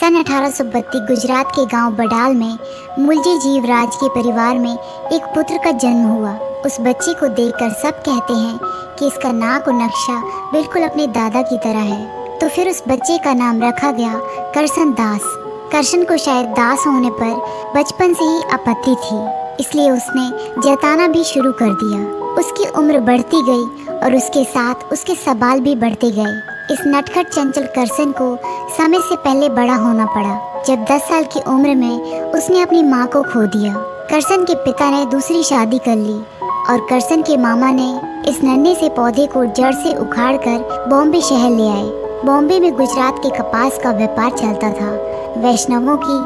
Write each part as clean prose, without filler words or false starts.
सन 1832 गुजरात के गांव बडाल में मुलजी जीवराज के परिवार में एक पुत्र का जन्म हुआ। उस बच्चे को देखकर सब कहते हैं कि इसका नाक और नक्शा बिल्कुल अपने दादा की तरह है। तो फिर उस बच्चे का नाम रखा गया करसन दास। करसन को शायद दास होने पर बचपन से ही आपत्ति थी, इसलिए उसने जताना भी शुरू कर दिया। उसकी उम्र बढ़ती गई और उसके साथ उसके सवाल भी बढ़ते गए। इस नटखट चंचल करसन को समय से पहले बड़ा होना पड़ा। जब 10 साल की उम्र में उसने अपनी माँ को खो दिया। करसन के पिता ने दूसरी शादी कर ली और करसन के मामा ने इस नन्हे से पौधे को जड़ से उखाड़कर बॉम्बे शहर ले आए। बॉम्बे में गुजरात के कपास का व्यापार चलता था। वैष्णवों की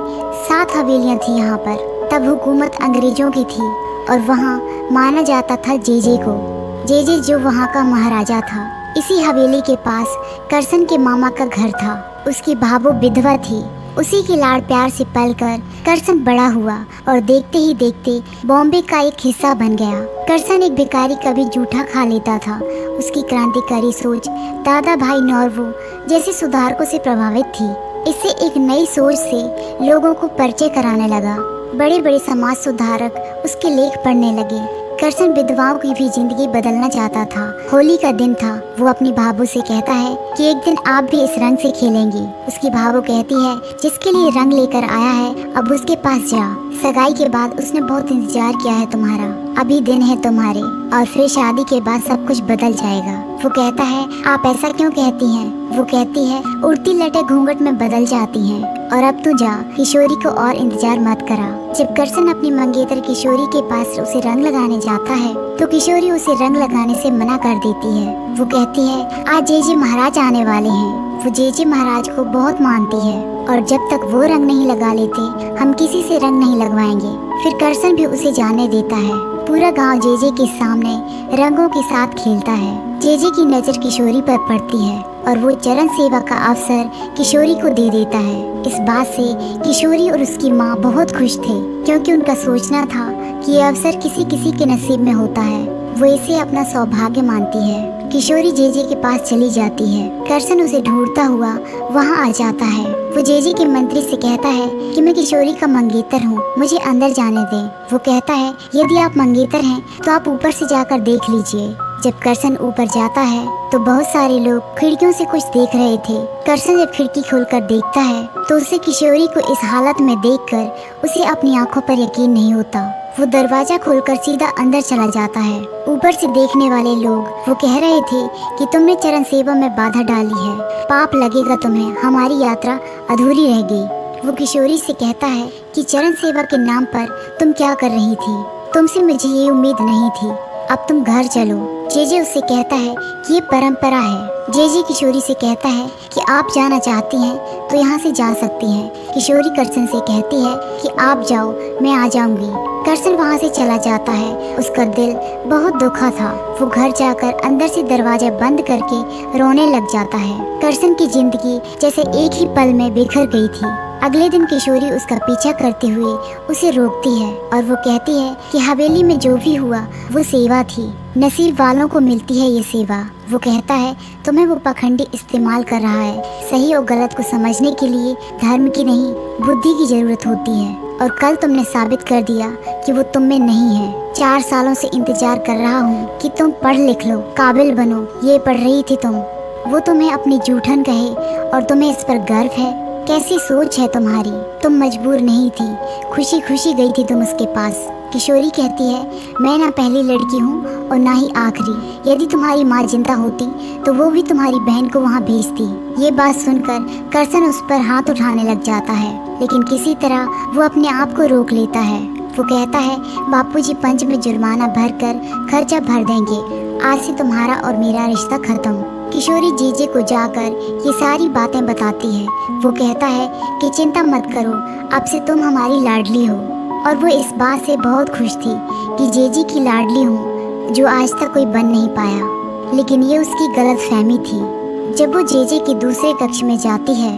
7 हवेलियाँ थी यहाँ पर। तब हुकूमत अंग्रेजों की थी और वहाँ माना जाता था जेजे को, जेजे जो वहाँ का महाराजा था। इसी हवेली के पास करसन के मामा का घर था। उसकी भाभो विधवा थी। उसी के लाड़ प्यार से पलकर करसन बड़ा हुआ और देखते ही देखते बॉम्बे का एक हिस्सा बन गया। करसन एक भिखारी कभी जूठा खा लेता था। उसकी क्रांतिकारी सोच दादा भाई नौरवो जैसे सुधारकों से प्रभावित थी। इससे एक नई सोच से लोगों को परिचय कराने लगा। बड़े बड़े समाज सुधारक उसके लेख पढ़ने लगे। करसन विधवाओं की भी जिंदगी बदलना चाहता था। होली का दिन था। वो अपनी भाभो से कहता है कि एक दिन आप भी इस रंग से खेलेंगी। उसकी भाभो कहती है जिसके लिए रंग लेकर आया है अब उसके पास जा। सगाई के बाद उसने बहुत इंतजार किया है तुम्हारा, अभी दिन है तुम्हारे और फिर शादी के बाद सब कुछ बदल जाएगा। वो कहता है आप ऐसा क्यों कहती हैं? वो कहती है उड़ती लटे घूंघट में बदल जाती हैं और अब तू जा, किशोरी को और इंतजार मत करा। जब करसन अपनी मंगेतर किशोरी के पास उसे रंग लगाने जाता है तो किशोरी उसे रंग लगाने से मना कर देती है। वो कहती है आज जेजे महाराज आने वाले हैं। वो जेजे महाराज को बहुत मानती है और जब तक वो रंग नहीं लगा लेते हम किसी से रंग नहीं लगवाएंगे। फिर करसन भी उसे जाने देता है। पूरा गांव जेजे के सामने रंगों के साथ खेलता है। जेजे की नजर किशोरी पर पड़ती है और वो चरण सेवा का अवसर किशोरी को दे देता है। इस बात से किशोरी और उसकी माँ बहुत खुश थे क्योंकि उनका सोचना था कि ये अवसर किसी किसी के नसीब में होता है। वो इसे अपना सौभाग्य मानती है। किशोरी जेजे के पास चली जाती है। करसन उसे ढूंढता हुआ वहाँ आ जाता है। वो जेजे के मंत्री से कहता है कि मैं किशोरी का मंगेतर हूँ, मुझे अंदर जाने दें। वो कहता है यदि आप मंगेतर हैं तो आप ऊपर से जाकर देख लीजिए। जब करसन ऊपर जाता है तो बहुत सारे लोग खिड़कियों से कुछ देख रहे थे। करसन जब खिड़की खोलकर देखता है तो उसे किशोरी को इस हालत में देखकर उसे अपनी आंखों पर यकीन नहीं होता। वो दरवाजा खोलकर सीधा अंदर चला जाता है। ऊपर से देखने वाले लोग वो कह रहे थे कि तुमने चरण सेवा में बाधा डाली है, पाप लगेगा तुम्हें, हमारी यात्रा अधूरी रह गई। वो किशोरी से कहता है कि चरण सेवा के नाम पर तुम क्या कर रही थी? तुमसे मुझे ये उम्मीद नहीं थी, अब तुम घर चलो। जेजे उससे कहता है कि ये परंपरा है। जेजे किशोरी से कहता है कि आप जाना चाहती हैं तो यहाँ से जा सकती हैं। किशोरी करसन से कहती है कि आप जाओ, मैं आ जाऊंगी। करसन वहाँ से चला जाता है। उसका दिल बहुत दुखा था। वो घर जाकर अंदर से दरवाजा बंद करके रोने लग जाता है। करसन की जिंदगी जैसे एक ही पल में बिखर गई थी। अगले दिन किशोरी उसका पीछा करते हुए उसे रोकती है और वो कहती है कि हवेली में जो भी हुआ वो सेवा थी, नसीब वालों को मिलती है ये सेवा। वो कहता है तुम्हें वो पखंडी इस्तेमाल कर रहा है। सही और गलत को समझने के लिए धर्म की नहीं बुद्धि की जरूरत होती है और कल तुमने साबित कर दिया कि वो तुम में नहीं है। 4 सालों से इंतजार कर रहा हूँ कि तुम पढ़ लिख लो, काबिल बनो। ये पढ़ रही थी तुम, वो तुम्हें अपनी जूठन कहे और तुम्हें इस पर गर्व है। कैसी सोच है तुम्हारी? तुम मजबूर नहीं थी, खुशी खुशी गई थी तुम उसके पास। किशोरी कहती है मैं ना पहली लड़की हूँ और ना ही आखिरी। यदि तुम्हारी माँ जिंदा होती तो वो भी तुम्हारी बहन को वहाँ भेजती। ये बात सुनकर करसन उस पर हाथ उठाने लग जाता है, लेकिन किसी तरह वो अपने आप को रोक लेता है। वो कहता है बापूजी पंच में जुर्माना भरकर खर्चा भर देंगे, आज से तुम्हारा और मेरा रिश्ता खत्म। किशोरी जेजे को जाकर ये सारी बातें बताती है। वो कहता है कि चिंता मत करो, अब से तुम हमारी लाडली हो। और वो इस बात से बहुत खुश थी कि जेजे की लाडली हूँ, जो आज तक कोई बन नहीं पाया। लेकिन ये उसकी गलतफहमी थी। जब वो जेजे के दूसरे कक्ष में जाती है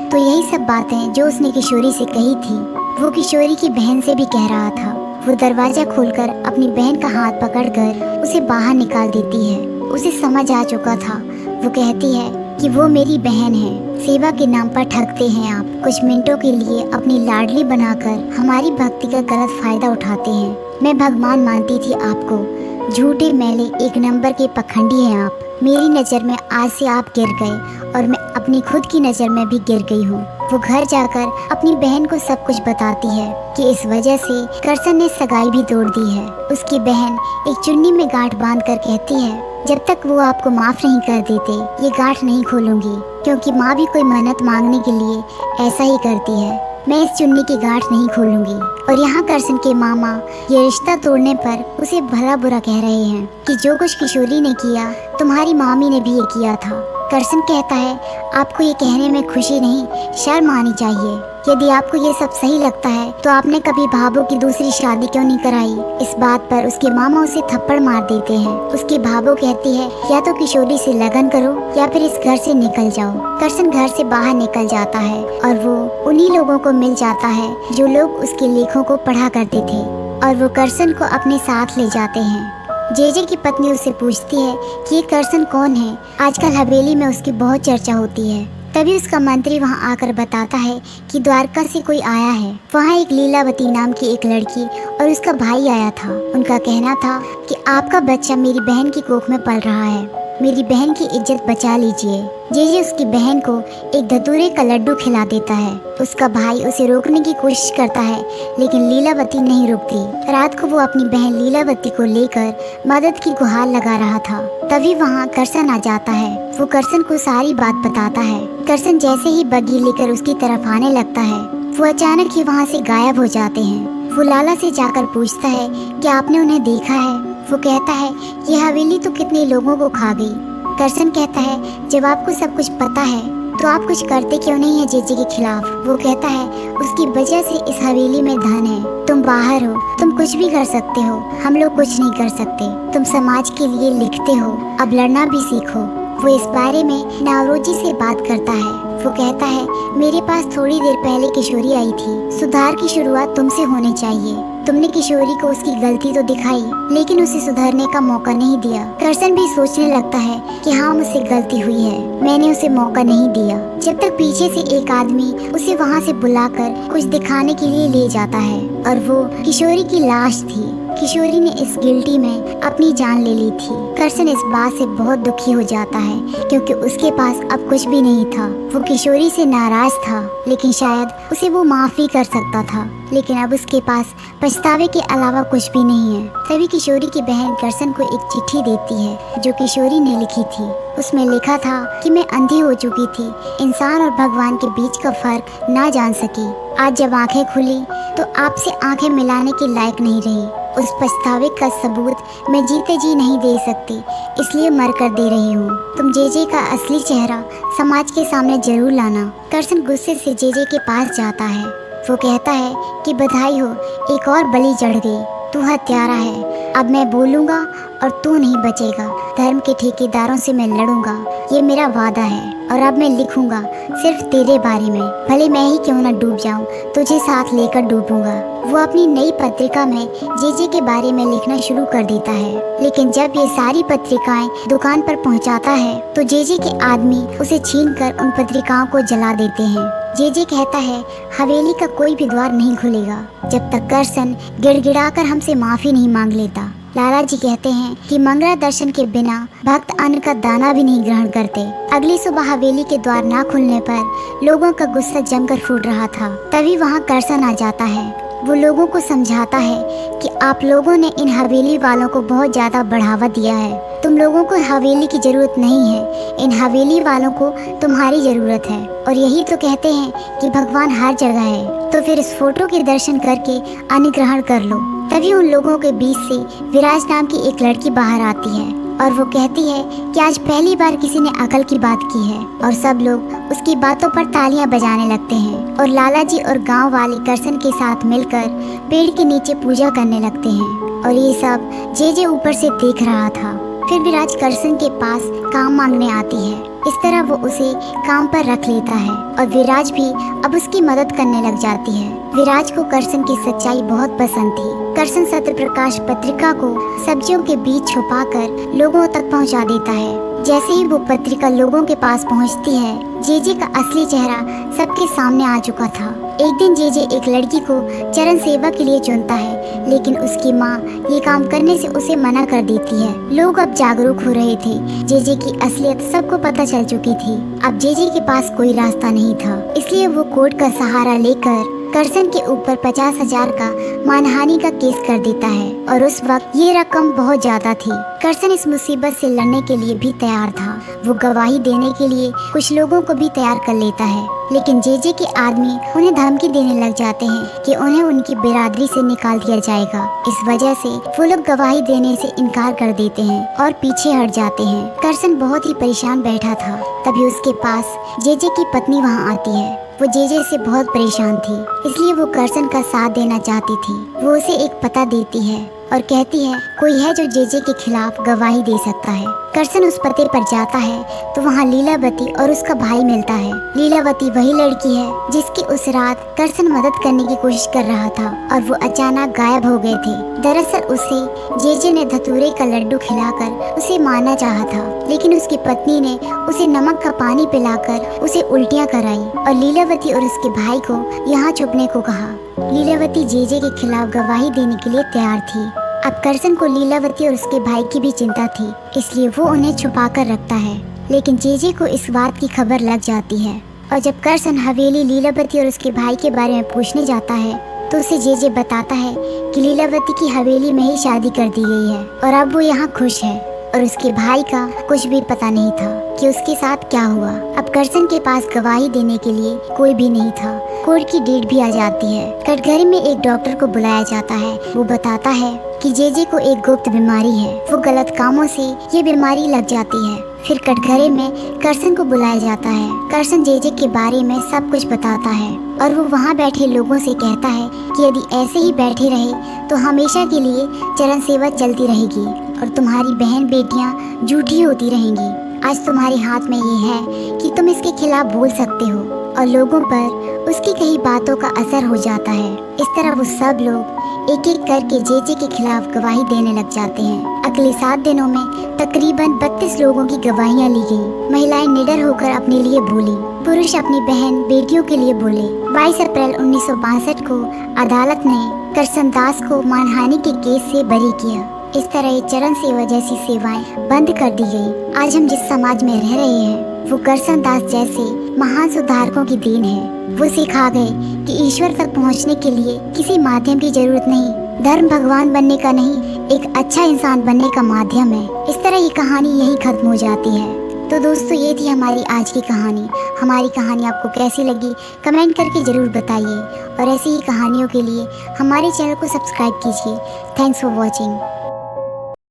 तो यही सब बातें जो उसने किशोरी से कही थी वो किशोरी की बहन से भी कह रहा था। वो दरवाजा खोलकर अपनी बहन का हाथ पकड़कर उसे बाहर निकाल देती है। उसे समझ आ चुका था। वो कहती है कि वो मेरी बहन है। सेवा के नाम पर ठगते हैं आप, कुछ मिनटों के लिए अपनी लाडली बनाकर हमारी भक्ति का गलत फायदा उठाते हैं। मैं भगवान मानती थी आपको, झूठे मैले एक नंबर के पखंडी हैं आप। मेरी नज़र में आज से आप गिर गए और मैं अपनी खुद की नज़र में भी गिर गई हूँ। वो घर जाकर अपनी बहन को सब कुछ बताती है कि इस वजह से करसन ने सगाई भी तोड़ दी है। उसकी बहन एक चुन्नी में गांठ बांध कर कहती है, जब तक वो आपको माफ नहीं कर देते ये गांठ नहीं खोलूंगी, क्योंकि माँ भी कोई मन्नत मांगने के लिए ऐसा ही करती है। मैं इस चुन्नी की गांठ नहीं खोलूंगी। और यहाँ करसन के मामा ये रिश्ता तोड़ने पर उसे भला बुरा कह रहे हैं कि जो कुछ किशोरी ने किया तुम्हारी मामी ने भी ये किया था। करसन कहता है, आपको ये कहने में खुशी नहीं शर्म आनी चाहिए। यदि आपको ये सब सही लगता है तो आपने कभी भाभो की दूसरी शादी क्यों नहीं कराई। इस बात पर उसके मामा उसे थप्पड़ मार देते हैं। उसकी भाभो कहती है, या तो किशोरी से लगन करो या फिर इस घर से निकल जाओ। करसन घर से बाहर निकल जाता है और वो उन्हीं लोगों को मिल जाता है जो लोग उसके लेखों को पढ़ा करते थे और वो करसन को अपने साथ ले जाते हैं। जेजे की पत्नी उससे पूछती है कि ये करसन कौन है, आजकल हवेली में उसकी बहुत चर्चा होती है। तभी उसका मंत्री वहां आकर बताता है कि द्वारका से कोई आया है। वहां एक लीलावती नाम की एक लड़की और उसका भाई आया था। उनका कहना था कि आपका बच्चा मेरी बहन की कोख में पल रहा है, मेरी बहन की इज्जत बचा लीजिए। जेजे उसकी बहन को एक धतूरे का लड्डू खिला देता है। उसका भाई उसे रोकने की कोशिश करता है लेकिन लीलावती नहीं रुकती। रात को वो अपनी बहन लीलावती को लेकर मदद की गुहार लगा रहा था। तभी वहाँ करसन आ जाता है। वो करसन को सारी बात बताता है। करसन जैसे ही बग्घी लेकर उसकी तरफ आने लगता है वो अचानक ही वहाँ से गायब हो जाते हैं। वो लाला से जाकर पूछता है कि आपने उन्हें देखा है। वो कहता है, ये हवेली तो कितने लोगों को खा गई। करसन कहता है, जब आपको सब कुछ पता है तो आप कुछ करते क्यों नहीं है जेजे के खिलाफ। वो कहता है, उसकी वजह से इस हवेली में धन है। तुम बाहर हो, तुम कुछ भी कर सकते हो, हम लोग कुछ नहीं कर सकते। तुम समाज के लिए लिखते हो, अब लड़ना भी सीखो। वो इस बारे में नवरोजी से बात करता है। वो कहता है, मेरे पास थोड़ी देर पहले किशोरी आई थी। सुधार की शुरुआत तुमसे होनी चाहिए। तुमने किशोरी को उसकी गलती तो दिखाई लेकिन उसे सुधरने का मौका नहीं दिया। करसन भी सोचने लगता है कि हाँ, मुझसे गलती हुई है, मैंने उसे मौका नहीं दिया। जब तक पीछे से एक आदमी उसे वहाँ से बुलाकर कुछ दिखाने के लिए ले जाता है और वो किशोरी की लाश थी। किशोरी ने इस गिल्टी में अपनी जान ले ली थी। करसन इस बात से बहुत दुखी हो जाता है क्योंकि उसके पास अब कुछ भी नहीं था। वो किशोरी से नाराज था लेकिन शायद उसे वो माफ भी कर सकता था, लेकिन अब उसके पास पछतावे के अलावा कुछ भी नहीं है। तभी किशोरी की बहन करसन को एक चिट्ठी देती है जो किशोरी ने लिखी थी। उसमें लिखा था कि मैं अंधी हो चुकी थी, इंसान और भगवान के बीच का फर्क ना जान सकी। आज जब आंखें खुली तो आपसे आंखें मिलाने के लायक नहीं रही। उस पछतावे का सबूत मैं जीते जी नहीं दे सकती, इसलिए मर कर दे रही हूँ। तुम जेजे का असली चेहरा समाज के सामने जरूर लाना। करसन गुस्से से जेजे के पास जाता है। वो कहता है कि बधाई हो, एक और बलि चढ़ गई, तू हत्यारा है। अब मैं बोलूँगा और तू नहीं बचेगा। धर्म के ठेकेदारों से मैं लड़ूंगा, ये मेरा वादा है। और अब मैं लिखूंगा सिर्फ तेरे बारे में, भले मैं ही क्यों न डूब जाऊं, तुझे साथ लेकर डूबूंगा। वो अपनी नई पत्रिका में जेजे के बारे में लिखना शुरू कर देता है, लेकिन जब ये सारी पत्रिकाएं दुकान पर पहुंचाता है तो जेजे के आदमी उसे छीनकर उन पत्रिकाओं को जला देते हैं। जेजे कहता है, हवेली का कोई भी द्वार नहीं खुलेगा जब तक करसन गिड़गिड़ाकर हमसे माफी नहीं मांग लेता। लाला जी कहते हैं कि मंगला दर्शन के बिना भक्त अन्न का दाना भी नहीं ग्रहण करते। अगली सुबह हवेली के द्वार ना खुलने पर लोगों का गुस्सा जमकर फूट रहा था। तभी वहाँ करसन आ जाता है। वो लोगों को समझाता है कि आप लोगों ने इन हवेली वालों को बहुत ज्यादा बढ़ावा दिया है। तुम लोगों को हवेली की जरूरत नहीं है, इन हवेली वालों को तुम्हारी जरूरत है। और यही तो कहते हैं कि भगवान हर जगह है, तो फिर इस फोटो के दर्शन करके अन्न ग्रहण कर लो। तभी उन लोगों के बीच से विराज नाम की एक लड़की बाहर आती है और वो कहती है कि आज पहली बार किसी ने अकल की बात की है। और सब लोग उसकी बातों पर तालियां बजाने लगते हैं और लाला जी और गांव वाले करसन के साथ मिलकर पेड़ के नीचे पूजा करने लगते हैं। और ये सब जेजे ऊपर से देख रहा था। फिर विराज करसन के पास काम मांगने आती है। इस तरह वो उसे काम पर रख लेता है और विराज भी अब उसकी मदद करने लग जाती है। विराज को करसन की सच्चाई बहुत पसंद थी। करसन सत्य प्रकाश पत्रिका को सब्जियों के बीच छुपाकर लोगों तक पहुंचा देता है। जैसे ही वो पत्रिका लोगों के पास पहुंचती है, जेजे का असली चेहरा सबके सामने आ चुका था। एक दिन जेजे एक लड़की को चरण सेवा के लिए चुनता है, लेकिन उसकी माँ ये काम करने से उसे मना कर देती है। लोग अब जागरूक हो रहे थे। जेजे की असलियत सबको पता चल चुकी थी। अब जेजे के पास कोई रास्ता नहीं था, इसलिए वो कोर्ट का सहारा लेकर करसन के ऊपर 50,000 का मानहानि का केस कर देता है, और उस वक्त ये रकम बहुत ज्यादा थी। करसन इस मुसीबत से लड़ने के लिए भी तैयार था। वो गवाही देने के लिए कुछ लोगों को भी तैयार कर लेता है, लेकिन जेजे के आदमी उन्हें धमकी देने लग जाते हैं कि उन्हें उनकी बिरादरी से निकाल दिया जाएगा। इस वजह से वो लोग गवाही देने से इनकार कर देते हैं और पीछे हट जाते हैं। करसन बहुत ही परेशान बैठा था। तभी उसके पास जेजे की पत्नी वहाँ आती है। वो जेजे से बहुत परेशान थी, इसलिए वो करसन का साथ देना चाहती थी। वो उसे एक पता देती है और कहती है कोई है जो जेजे के खिलाफ गवाही दे सकता है। करसन उस पते पर जाता है तो वहाँ लीलावती और उसका भाई मिलता है। लीलावती वही लड़की है जिसकी उस रात करसन मदद करने की कोशिश कर रहा था और वो अचानक गायब हो गए थे। दरअसल उसे जेजे ने धतूरे का लड्डू खिलाकर उसे मारना चाहा था, लेकिन उसकी पत्नी ने उसे नमक का पानी पिलाकर उसे उल्टियाँ कराई और लीलावती और उसके भाई को यहाँ छुपने को कहा। लीलावती जेजे के खिलाफ गवाही देने के लिए तैयार थी। अब करसन को लीलावती और उसके भाई की भी चिंता थी, इसलिए वो उन्हें छुपा कर रखता है। लेकिन जेजे को इस बात की खबर लग जाती है, और जब करसन हवेली लीलावती और उसके भाई के बारे में पूछने जाता है तो उसे जेजे बताता है कि लीलावती की हवेली में ही शादी कर दी गई है और अब वो यहाँ खुश है, और उसके भाई का कुछ भी पता नहीं था कि उसके साथ क्या हुआ। अब करसन के पास गवाही देने के लिए कोई भी नहीं था। कोर्ट की डेट भी आ जाती है। कटघरे में एक डॉक्टर को बुलाया जाता है। वो बताता है कि जेजे को एक गुप्त बीमारी है। वो गलत कामों से ये बीमारी लग जाती है। फिर कटघरे में करसन को बुलाया जाता है। करसन जेजे के बारे में सब कुछ बताता है और वो वहाँ बैठे लोगों से कहता है कि यदि ऐसे ही बैठे रहे तो हमेशा के लिए चरण सेवा चलती रहेगी और तुम्हारी बहन बेटियाँ झूठी होती रहेंगी। आज तुम्हारे हाथ में ये है कि तुम इसके खिलाफ बोल सकते हो, और लोगों पर उसकी कई बातों का असर हो जाता है। इस तरह वो सब लोग एक एक करके जेजे के खिलाफ गवाही देने लग जाते हैं। अगले 7 दिनों में तकरीबन 32 लोगों की गवाहियाँ ली गई। महिलाएं निडर होकर अपने लिए बोली, पुरुष अपनी बहन बेटियों के लिए बोले। 22 अप्रैल 1962 को अदालत ने करसन दास को मानहानि के केस से बरी किया। इस तरह ये चरण सेवा जैसी सेवाएं बंद कर दी गई। आज हम जिस समाज में रह रहे हैं वो करसन दास जैसे महान सुधारकों की देन है। वो सिखा गए कि ईश्वर तक पहुंचने के लिए किसी माध्यम की जरूरत नहीं, धर्म भगवान बनने का नहीं, एक अच्छा इंसान बनने का माध्यम है। इस तरह ये कहानी यही खत्म हो जाती है। तो दोस्तों, ये थी हमारी आज की कहानी। हमारी कहानी आपको कैसी लगी कमेंट करके ज़रूर बताइए, और ऐसी ही कहानियों के लिए हमारे चैनल को सब्सक्राइब कीजिए। Thanks for watching.